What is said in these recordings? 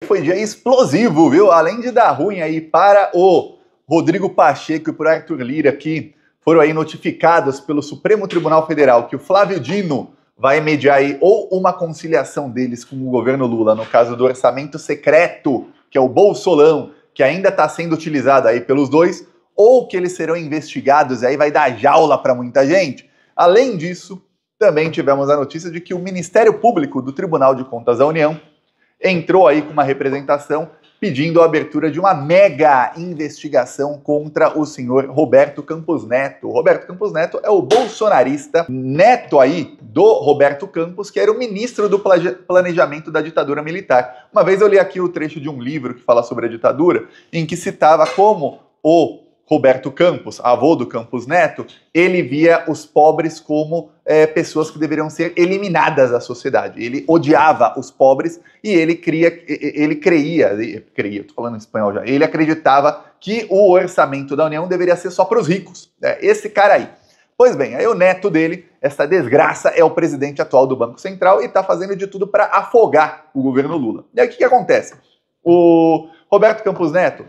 foi dia explosivo, viu? Além de dar ruim aí para o Rodrigo Pacheco e para o Arthur Lira, que foram aí notificados pelo Supremo Tribunal Federal que o Flávio Dino vai mediar aí ou uma conciliação deles com o governo Lula, no caso do orçamento secreto, que é o Bolsolão, que ainda está sendo utilizado aí pelos dois, ou que eles serão investigados e aí vai dar jaula para muita gente. Além disso, também tivemos a notícia de que o Ministério Público do Tribunal de Contas da União entrou aí com uma representação pedindo a abertura de uma mega investigação contra o senhor Roberto Campos Neto. O Roberto Campos Neto é o bolsonarista neto aí do Roberto Campos, que era o ministro do planejamento da ditadura militar. Uma vez eu li aqui o trecho de um livro que fala sobre a ditadura, em que citava como o Roberto Campos, avô do Campos Neto, ele via os pobres como pessoas que deveriam ser eliminadas da sociedade. Ele odiava os pobres e ele creia, tô falando em espanhol já, ele acreditava que o orçamento da União deveria ser só para os ricos. Esse cara aí. Pois bem, aí o neto dele, essa desgraça, é o presidente atual do Banco Central e está fazendo de tudo para afogar o governo Lula. E aí o que acontece? O Roberto Campos Neto,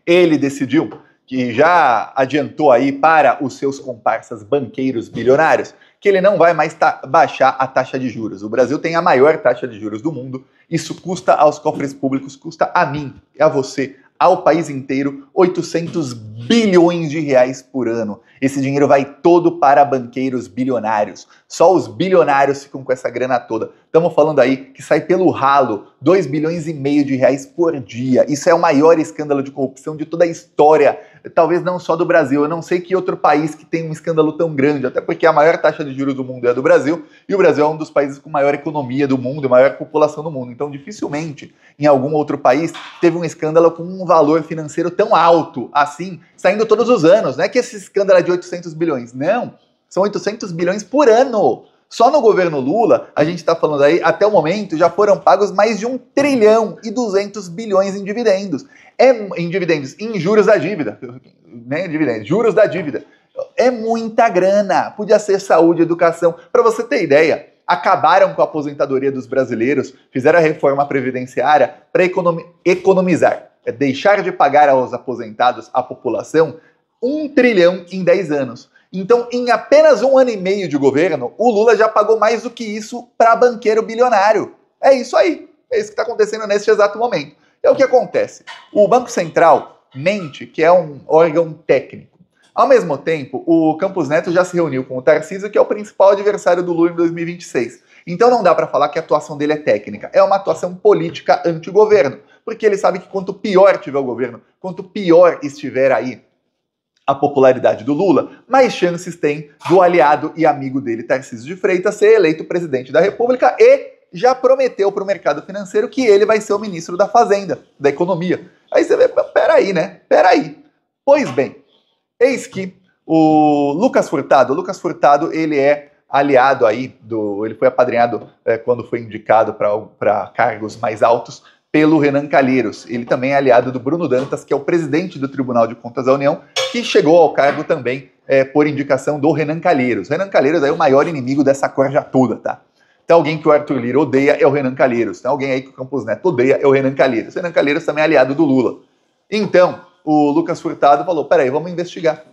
ele decidiu que já adiantou aí para os seus comparsas banqueiros bilionários, que ele não vai mais baixar a taxa de juros. O Brasil tem a maior taxa de juros do mundo, isso custa aos cofres públicos, custa a mim, a você, ao país inteiro, 800 bilhões de reais por ano. Esse dinheiro vai todo para banqueiros bilionários. Só os bilionários ficam com essa grana toda. Estamos falando aí que sai pelo ralo 2,5 bilhões de reais por dia. Isso é o maior escândalo de corrupção de toda a história, talvez não só do Brasil. Eu não sei que outro país que tem um escândalo tão grande, até porque a maior taxa de juros do mundo é a do Brasil, e o Brasil é um dos países com maior economia do mundo e maior população do mundo. Então, dificilmente, em algum outro país, teve um escândalo com um valor financeiro tão alto assim, saindo todos os anos. Não é que esse escândalo é de 800 bilhões, não. São 800 bilhões por ano. Só no governo Lula, a gente está falando aí, até o momento, já foram pagos mais de 1 trilhão e 200 bilhões em dividendos. Em juros da dívida. Né? Dividendos, juros da dívida. É muita grana. Podia ser saúde, educação. Para você ter ideia, acabaram com a aposentadoria dos brasileiros, fizeram a reforma previdenciária para economizar. É deixar de pagar aos aposentados, à população, 1 trilhão em 10 anos. Então, em apenas 1 ano e meio de governo, o Lula já pagou mais do que isso para banqueiro bilionário. É isso aí. É isso que está acontecendo neste exato momento. É o que acontece. O Banco Central mente que é um órgão técnico. Ao mesmo tempo, o Campos Neto já se reuniu com o Tarcísio, que é o principal adversário do Lula em 2026. Então não dá para falar que a atuação dele é técnica. É uma atuação política anti-governo. Porque ele sabe que quanto pior tiver o governo, quanto pior estiver aí a popularidade do Lula, mais chances tem do aliado e amigo dele, Tarcísio de Freitas, ser eleito presidente da República e já prometeu para o mercado financeiro que ele vai ser o ministro da Fazenda, da Economia. Aí você vê, peraí, né? Peraí. Pois bem, eis que o Lucas Furtado, ele é aliado aí, ele foi apadrinhado quando foi indicado para cargos mais altos, pelo Renan Calheiros. Ele também é aliado do Bruno Dantas, que é o presidente do Tribunal de Contas da União, que chegou ao cargo também por indicação do Renan Calheiros. Renan Calheiros é o maior inimigo dessa corja toda, tá? Tem alguém que o Arthur Lira odeia, é o Renan Calheiros. Tem alguém aí que o Campos Neto odeia, é o Renan Calheiros. O Renan Calheiros também é aliado do Lula. Então, o Lucas Furtado falou, peraí, vamos investigar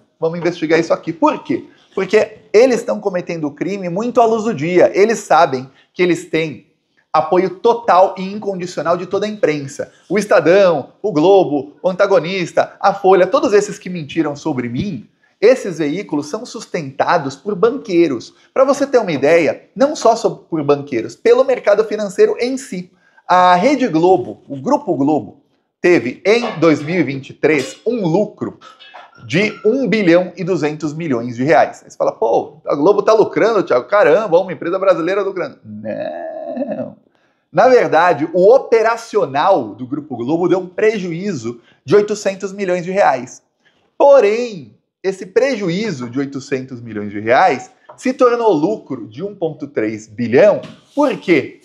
isso aqui. Por quê? Porque eles estão cometendo crime muito à luz do dia. Eles sabem que eles têm apoio total e incondicional de toda a imprensa. O Estadão, o Globo, o Antagonista, a Folha, todos esses que mentiram sobre mim, esses veículos são sustentados por banqueiros. Para você ter uma ideia, não só por banqueiros, pelo mercado financeiro em si. A Rede Globo, o Grupo Globo, teve em 2023 um lucro de 1 bilhão e 200 milhões de reais. Aí você fala, pô, a Globo tá lucrando, Thiago, caramba, uma empresa brasileira lucrando. Não. Na verdade, o operacional do Grupo Globo deu um prejuízo de 800 milhões de reais. Porém, esse prejuízo de 800 milhões de reais se tornou lucro de 1,3 bilhão. Por quê?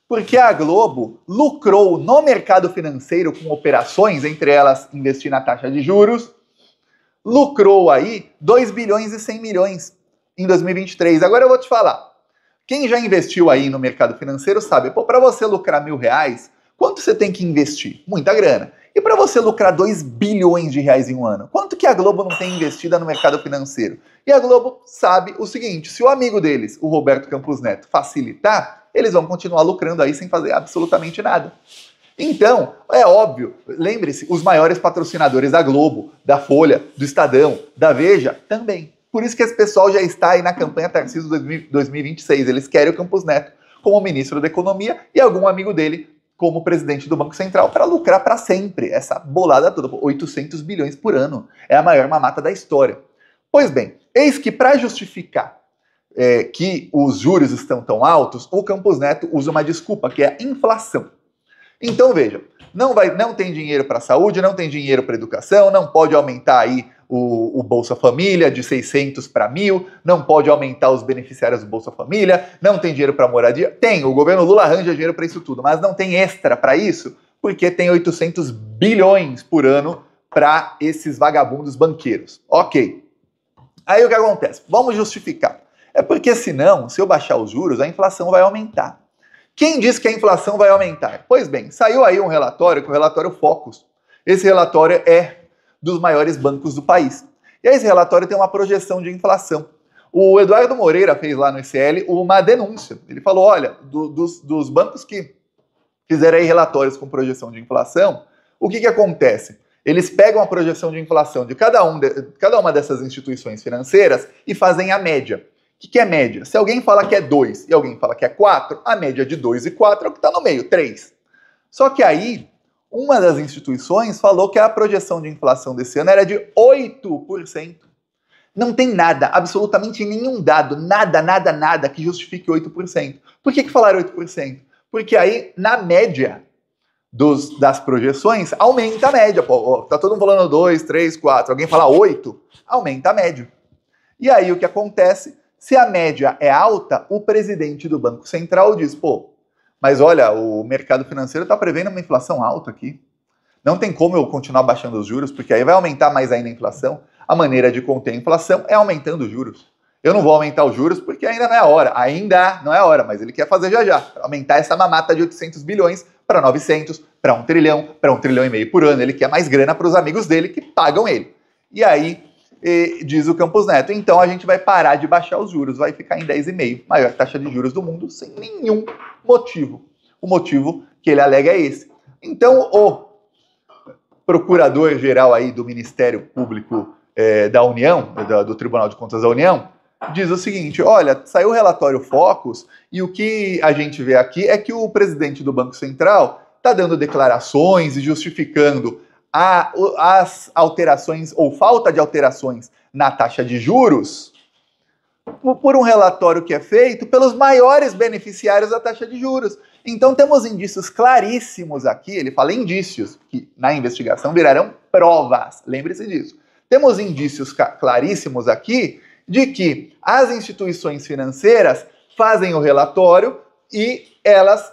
Porque a Globo lucrou no mercado financeiro com operações, entre elas investir na taxa de juros, lucrou aí 2 bilhões e 100 milhões em 2023. Agora eu vou te falar, quem já investiu aí no mercado financeiro sabe, para você lucrar R$1.000, quanto você tem que investir? Muita grana. E para você lucrar 2 bilhões de reais em um ano, quanto que a Globo não tem investida no mercado financeiro? E a Globo sabe o seguinte, se o amigo deles, o Roberto Campos Neto, facilitar, eles vão continuar lucrando aí sem fazer absolutamente nada. Então, é óbvio, lembre-se, os maiores patrocinadores da Globo, da Folha, do Estadão, da Veja, também. Por isso que esse pessoal já está aí na campanha Tarcísio 2026. Eles querem o Campos Neto como ministro da Economia e algum amigo dele como presidente do Banco Central para lucrar para sempre. Essa bolada toda, 800 bilhões por ano. É a maior mamata da história. Pois bem, eis que para justificar que os juros estão tão altos, o Campos Neto usa uma desculpa, que é a inflação. Então veja, não tem dinheiro para a saúde, não tem dinheiro para a educação, não pode aumentar aí o Bolsa Família de 600 para 1.000, não pode aumentar os beneficiários do Bolsa Família, não tem dinheiro para moradia. Tem, o governo Lula arranja dinheiro para isso tudo, mas não tem extra para isso, porque tem 800 bilhões por ano para esses vagabundos banqueiros. Ok. Aí o que acontece? Vamos justificar. É porque senão, se eu baixar os juros, a inflação vai aumentar. Quem disse que a inflação vai aumentar? Pois bem, saiu aí um relatório, que é o relatório Focus. Esse relatório é dos maiores bancos do país. E esse relatório tem uma projeção de inflação. O Eduardo Moreira fez lá no ICL uma denúncia. Ele falou, olha, dos bancos que fizeram aí relatórios com projeção de inflação, o que acontece? Eles pegam a projeção de inflação de cada uma dessas instituições financeiras e fazem a média. O que é média? Se alguém fala que é 2 e alguém fala que é 4, a média de 2 e 4 é o que está no meio, 3. Só que aí, uma das instituições falou que a projeção de inflação desse ano era de 8%. Não tem nada, absolutamente nenhum dado, nada que justifique 8%. Por que falaram 8%? Porque aí, na média das projeções, aumenta a média. Pô, tá todo mundo falando 2, 3, 4. Alguém fala 8, aumenta a média. E aí o que acontece? Se a média é alta, o presidente do Banco Central diz, pô, mas olha, o mercado financeiro está prevendo uma inflação alta aqui. Não tem como eu continuar baixando os juros, porque aí vai aumentar mais ainda a inflação. A maneira de conter a inflação é aumentando os juros. Eu não vou aumentar os juros porque ainda não é a hora. Ainda não é a hora, mas ele quer fazer já. Aumentar essa mamata de 800 bilhões para 900, para 1 trilhão, para 1,5 trilhão por ano. Ele quer mais grana para os amigos dele que pagam ele. E aí, diz o Campos Neto, então a gente vai parar de baixar os juros, vai ficar em 10,5, maior taxa de juros do mundo, sem nenhum motivo. O motivo que ele alega é esse. Então, o procurador-geral aí do Ministério Público da União, do Tribunal de Contas da União, diz o seguinte, olha, saiu o relatório Focus e o que a gente vê aqui é que o presidente do Banco Central está dando declarações e justificando as alterações ou falta de alterações na taxa de juros por um relatório que é feito pelos maiores beneficiários da taxa de juros. Então temos indícios claríssimos aqui, ele fala indícios, que na investigação virarão provas, lembre-se disso. Temos indícios claríssimos aqui de que as instituições financeiras fazem o relatório e elas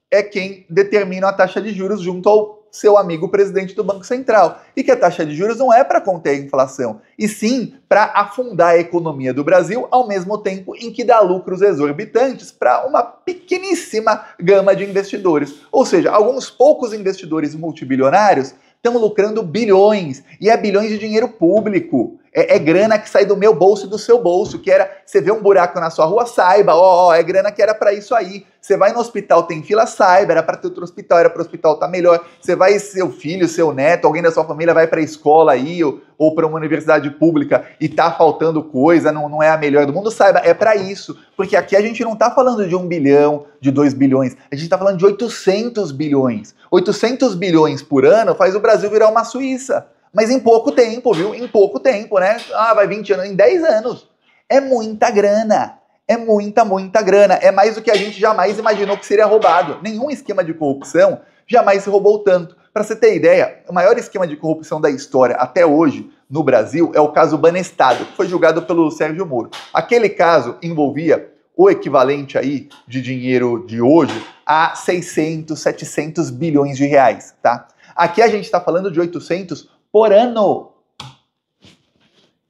é quem determina a taxa de juros junto ao seu amigo presidente do Banco Central. E que a taxa de juros não é para conter a inflação, e sim para afundar a economia do Brasil, ao mesmo tempo em que dá lucros exorbitantes para uma pequeníssima gama de investidores. Ou seja, alguns poucos investidores multibilionários estão lucrando bilhões, e é bilhões de dinheiro público. É grana que sai do meu bolso e do seu bolso, que era, você vê um buraco na sua rua, saiba, é grana que era para isso aí. Você vai no hospital, tem fila, saiba, era para ter outro hospital, era para o hospital estar melhor. Você vai, seu filho, seu neto, alguém da sua família vai para a escola aí, ou para uma universidade pública e tá faltando coisa, não é a melhor do mundo, saiba, é para isso. Porque aqui a gente não tá falando de 1 bilhão, de 2 bilhões, a gente tá falando de 800 bilhões. 800 bilhões por ano faz o Brasil virar uma Suíça. Mas em pouco tempo, viu? Em pouco tempo, né? Vai 20 anos, em 10 anos. É muita grana. É muita grana. É mais do que a gente jamais imaginou que seria roubado. Nenhum esquema de corrupção jamais se roubou tanto. Para você ter ideia, o maior esquema de corrupção da história até hoje no Brasil é o caso Banestado, que foi julgado pelo Sérgio Moro. Aquele caso envolvia o equivalente aí de dinheiro de hoje a 600, 700 bilhões de reais, tá? Aqui a gente está falando de 800 por ano.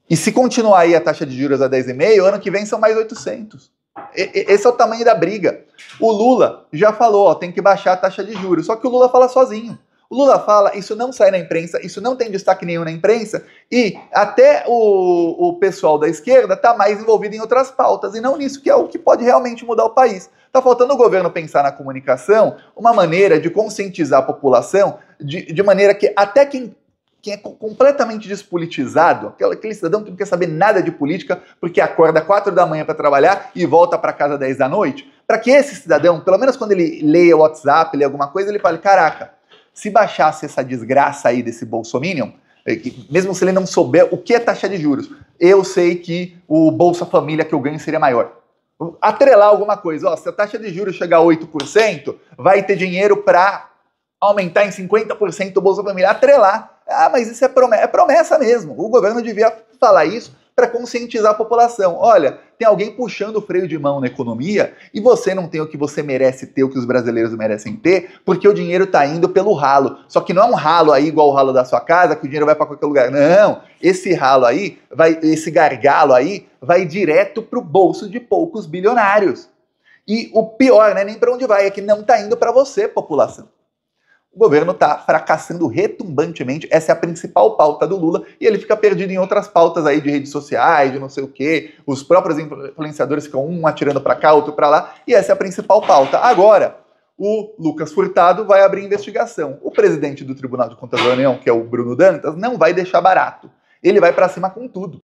E se continuar aí a taxa de juros a 10,5, ano que vem são mais 800. Esse é o tamanho da briga. O Lula já falou, ó, tem que baixar a taxa de juros, só que o Lula fala sozinho. O Lula fala, isso não sai na imprensa, isso não tem destaque nenhum na imprensa, e até o pessoal da esquerda está mais envolvido em outras pautas, e não nisso, que é o que pode realmente mudar o país. Está faltando o governo pensar na comunicação uma maneira de conscientizar a população, de maneira que até quem é completamente despolitizado, aquele cidadão que não quer saber nada de política, porque acorda 4 da manhã para trabalhar e volta para casa 10 da noite, para que esse cidadão, pelo menos quando ele leia o WhatsApp, lê alguma coisa, ele fale, caraca, se baixasse essa desgraça aí desse bolsominion, mesmo se ele não souber o que é taxa de juros, eu sei que o Bolsa Família que eu ganho seria maior. Atrelar alguma coisa, ó, se a taxa de juros chegar a 8%, vai ter dinheiro para aumentar em 50% o Bolsa Família. Atrelar. Ah, mas isso é promessa mesmo. O governo devia falar isso para conscientizar a população. Olha, tem alguém puxando o freio de mão na economia e você não tem o que você merece ter, o que os brasileiros merecem ter, porque o dinheiro está indo pelo ralo. Só que não é um ralo aí igual o ralo da sua casa, que o dinheiro vai para qualquer lugar. Não, esse ralo aí, esse gargalo aí, vai direto para o bolso de poucos bilionários. E o pior, não é nem para onde vai, é que não está indo para você, população. O governo está fracassando retumbantemente, essa é a principal pauta do Lula, e ele fica perdido em outras pautas aí de redes sociais, de não sei o quê, os próprios influenciadores ficam um atirando para cá, outro para lá, e essa é a principal pauta. Agora, o Lucas Furtado vai abrir investigação. O presidente do Tribunal de Contas da União, que é o Bruno Dantas, não vai deixar barato. Ele vai para cima com tudo.